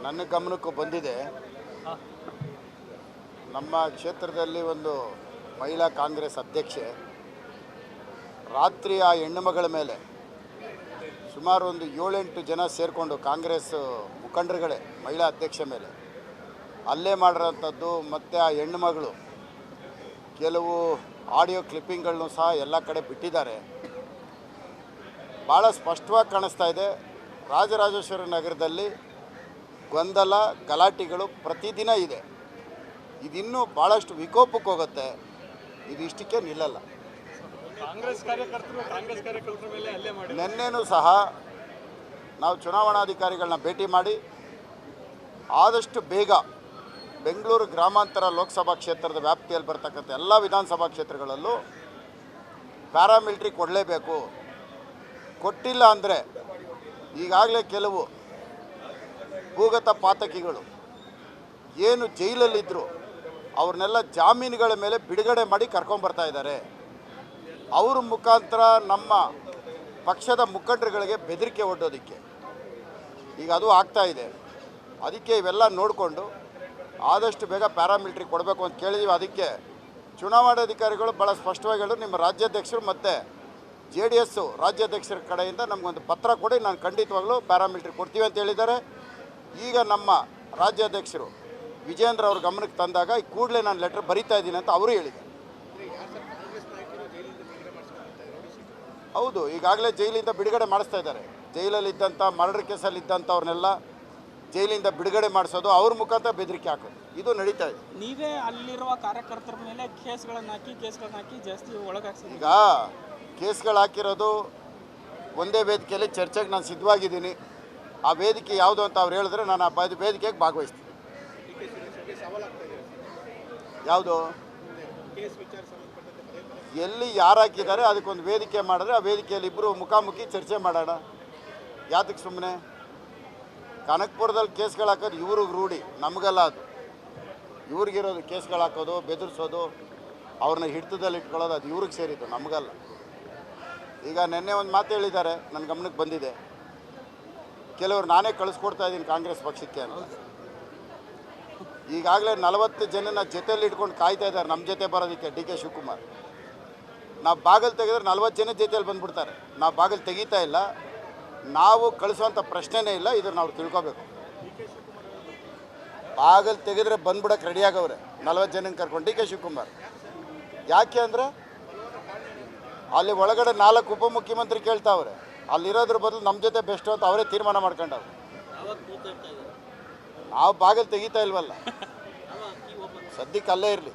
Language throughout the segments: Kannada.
ನನ್ನ ಗಮನಕ್ಕೂ ಬಂದಿದೆ. ನಮ್ಮ ಕ್ಷೇತ್ರದಲ್ಲಿ ಒಂದು ಮಹಿಳಾ ಕಾಂಗ್ರೆಸ್ ಅಧ್ಯಕ್ಷೆ ರಾತ್ರಿ ಆ ಹೆಣ್ಣು ಮಗಳ ಮೇಲೆ ಸುಮಾರು ಒಂದು 7-8 ಜನ ಸೇರಿಕೊಂಡು ಕಾಂಗ್ರೆಸ್ ಮುಖಂಡರುಗಳೇ ಮಹಿಳಾ ಅಧ್ಯಕ್ಷೆ ಮೇಲೆ ಹಲ್ಲೆ ಮಾಡಿರೋಂಥದ್ದು, ಮತ್ತು ಆ ಹೆಣ್ಣು ಮಗಳು ಕೆಲವು ಆಡಿಯೋ ಕ್ಲಿಪ್ಪಿಂಗ್ಗಳನ್ನು ಸಹ ಎಲ್ಲ ಕಡೆ ಬಿಟ್ಟಿದ್ದಾರೆ. ಭಾಳ ಸ್ಪಷ್ಟವಾಗಿ ಕಾಣಿಸ್ತಾ ಇದೆ, ರಾಜರಾಜೇಶ್ವರಿ ನಗರದಲ್ಲಿ ಗೊಂದಲ ಗಲಾಟೆಗಳು ಪ್ರತಿದಿನ ಇದೆ. ಇದಿನ್ನೂ ಭಾಳಷ್ಟು ವಿಕೋಪಕ್ಕೆ ಹೋಗುತ್ತೆ, ಇದು ಇಷ್ಟಕ್ಕೆ ನಿಲ್ಲಲ್ಲ. ನಿನ್ನೆನೂ ಸಹ ನಾವು ಚುನಾವಣಾಧಿಕಾರಿಗಳನ್ನ ಭೇಟಿ ಮಾಡಿ ಆದಷ್ಟು ಬೇಗ ಬೆಂಗಳೂರು ಗ್ರಾಮಾಂತರ ಲೋಕಸಭಾ ಕ್ಷೇತ್ರದ ವ್ಯಾಪ್ತಿಯಲ್ಲಿ ಬರ್ತಕ್ಕಂಥ ಎಲ್ಲ ವಿಧಾನಸಭಾ ಕ್ಷೇತ್ರಗಳಲ್ಲೂ ಪ್ಯಾರಾಮಿಲಿಟ್ರಿ ಕೊಡಲೇಬೇಕು. ಕೊಟ್ಟಿಲ್ಲ ಅಂದರೆ ಈಗಾಗಲೇ ಕೆಲವು ಭೂಗತ ಪಾತಕಿಗಳು ಏನು ಜೈಲಲ್ಲಿದ್ದರು ಅವ್ರನ್ನೆಲ್ಲ ಜಾಮೀನುಗಳ ಮೇಲೆ ಬಿಡುಗಡೆ ಮಾಡಿ ಕರ್ಕೊಂಬರ್ತಾ ಇದ್ದಾರೆ. ಅವ್ರ ಮುಖಾಂತರ ನಮ್ಮ ಪಕ್ಷದ ಮುಖಂಡರುಗಳಿಗೆ ಬೆದರಿಕೆ ಒಡ್ಡೋದಕ್ಕೆ ಈಗ ಅದು ಆಗ್ತಾ ಇದೆ. ಅದಕ್ಕೆ ಇವೆಲ್ಲ ನೋಡಿಕೊಂಡು ಆದಷ್ಟು ಬೇಗ ಪ್ಯಾರಾಮಿಲಿಟ್ರಿ ಕೊಡಬೇಕು ಅಂತ ಕೇಳಿದ್ದೀವಿ. ಅದಕ್ಕೆ ಚುನಾವಣಾಧಿಕಾರಿಗಳು ಭಾಳ ಸ್ಪಷ್ಟವಾಗಿ ಹೇಳಿದ್ರು, ನಿಮ್ಮ ರಾಜ್ಯಾಧ್ಯಕ್ಷರು ಮತ್ತು JDS ರಾಜ್ಯಾಧ್ಯಕ್ಷರ ಕಡೆಯಿಂದ ನಮಗೊಂದು ಪತ್ರ ಕೊಡಿ, ನಾನು ಖಂಡಿತವಾಗ್ಲೂ ಪ್ಯಾರಾಮಿಲಿಟ್ರಿ ಕೊಡ್ತೀವಿ ಅಂತ ಹೇಳಿದ್ದಾರೆ. ಈಗ ನಮ್ಮ ರಾಜ್ಯಾಧ್ಯಕ್ಷರು ವಿಜೇಂದ್ರ ಅವ್ರ ಗಮನಕ್ಕೆ ತಂದಾಗ ಈ ಕೂಡಲೇ ನಾನು ಲೆಟರ್ ಬರೀತಾ ಇದ್ದೀನಿ ಅಂತ ಅವರು ಹೇಳಿದ್ದಾರೆ. ಹೌದು, ಈಗಾಗಲೇ ಜೈಲಿಂದ ಬಿಡುಗಡೆ ಮಾಡಿಸ್ತಾ ಇದ್ದಾರೆ. ಜೈಲಲ್ಲಿದ್ದಂಥ ಮರ್ಡರ್ ಕೇಸಲ್ಲಿದ್ದಂಥವ್ರನ್ನೆಲ್ಲ ಜೈಲಿಂದ ಬಿಡುಗಡೆ ಮಾಡಿಸೋದು, ಅವ್ರ ಮುಖಾಂತರ ಬೆದರಿಕೆ ಹಾಕೋದು, ಇದು ನಡೀತಾ ಇದೆ. ನೀವೇ ಅಲ್ಲಿರುವ ಕಾರ್ಯಕರ್ತರ ಮೇಲೆ ಕೇಸ್ಗಳನ್ನು ಹಾಕಿ ಜಾಸ್ತಿ ಒಳಗಾಗ್ಸಿದ್ದೀವಿ. ಈಗ ಕೇಸ್ಗಳು ಹಾಕಿರೋದು ಒಂದೇ ವೇದಿಕೆಯಲ್ಲಿ ಚರ್ಚೆಗೆ ನಾನು ಸಿದ್ಧವಾಗಿದ್ದೀನಿ. ಆ ವೇದಿಕೆ ಯಾವುದು ಅಂತ ಅವ್ರು ಹೇಳಿದ್ರೆ ನಾನು ಆ ವೇದಿಕೆಗೆ ಭಾಗವಹಿಸ್ತೀನಿ. ಯಾವುದು ಎಲ್ಲಿ ಯಾರು ಹಾಕಿದ್ದಾರೆ ಅದಕ್ಕೊಂದು ವೇದಿಕೆ ಮಾಡಿದ್ರೆ ಆ ವೇದಿಕೆಯಲ್ಲಿ ಇಬ್ಬರು ಮುಖಾಮುಖಿ ಚರ್ಚೆ ಮಾಡೋಣ. ಯಾತಕ್ಕೆ ಸುಮ್ಮನೆ ಕನಕಪುರದಲ್ಲಿ ಕೇಸ್ಗಳು ಹಾಕೋದು ಇವ್ರಿಗೆ ರೂಢಿ, ನಮಗೆಲ್ಲ ಅದು ಇವ್ರಿಗಿರೋದು. ಕೇಸ್ಗಳು ಹಾಕೋದು, ಬೆದರಿಸೋದು, ಅವ್ರನ್ನ ಹಿಡಿತದಲ್ಲಿ ಇಟ್ಕೊಳ್ಳೋದು ಅದು ಇವ್ರಿಗೆ ಸೇರಿದ್ದು, ನಮಗಲ್ಲ. ಈಗ ನಿನ್ನೆ ಒಂದು ಮಾತು ಹೇಳಿದ್ದಾರೆ, ನನ್ನ ಗಮನಕ್ಕೆ ಬಂದಿದೆ. ಕೆಲವರು ನಾನೇ ಕಳಿಸ್ಕೊಡ್ತಾ ಇದ್ದೀನಿ ಕಾಂಗ್ರೆಸ್ ಪಕ್ಷಕ್ಕೆ ಅಂತ. ಈಗಾಗಲೇ 40 ಜನನ ಜೊತೆಯಲ್ಲಿ ಇಟ್ಕೊಂಡು ಕಾಯ್ತಾ ಇದ್ದಾರೆ ನಮ್ಮ ಜೊತೆ ಬರೋದಕ್ಕೆ. DK ಶಿವಕುಮಾರ್ ನಾವು ಬಾಗಿಲು ತೆಗೆದ್ರೆ 40 ಜನ ಜೊತೆಯಲ್ಲಿ ಬಂದುಬಿಡ್ತಾರೆ. ನಾವು ಬಾಗಿಲು ತೆಗಿತಾ ಇಲ್ಲ, ನಾವು ಕಳಿಸೋವಂಥ ಪ್ರಶ್ನೆನೇ ಇಲ್ಲ. ಇದನ್ನು ನಾವು ತಿಳ್ಕೊಬೇಕು. ಬಾಗಿಲು ತೆಗೆದ್ರೆ ಬಂದ್ಬಿಡಕ್ಕೆ ರೆಡಿಯಾಗವ್ರೆ 40 ಜನನ ಕರ್ಕೊಂಡು DK ಶಿವಕುಮಾರ್. ಯಾಕೆ ಅಂದರೆ ಅಲ್ಲಿ ಒಳಗಡೆ 4 ಉಪಮುಖ್ಯಮಂತ್ರಿ ಕೇಳ್ತಾವ್ರೆ, ಅಲ್ಲಿರೋದ್ರ ಬದಲು ನಮ್ಮ ಜೊತೆ ಬೆಸ್ಟು ಅಂತ ಅವರೇ ತೀರ್ಮಾನ ಮಾಡ್ಕೊಂಡವ್ರು. ನಾವು ಬಾಗಿಲು ತೆಗಿತಾ ಇಲ್ವಲ್ಲ, ಸದ್ಯಕ್ಕೆ ಅಲ್ಲೇ ಇರಲಿ,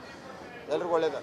ಎಲ್ರಿಗೂ ಒಳ್ಳೇದು.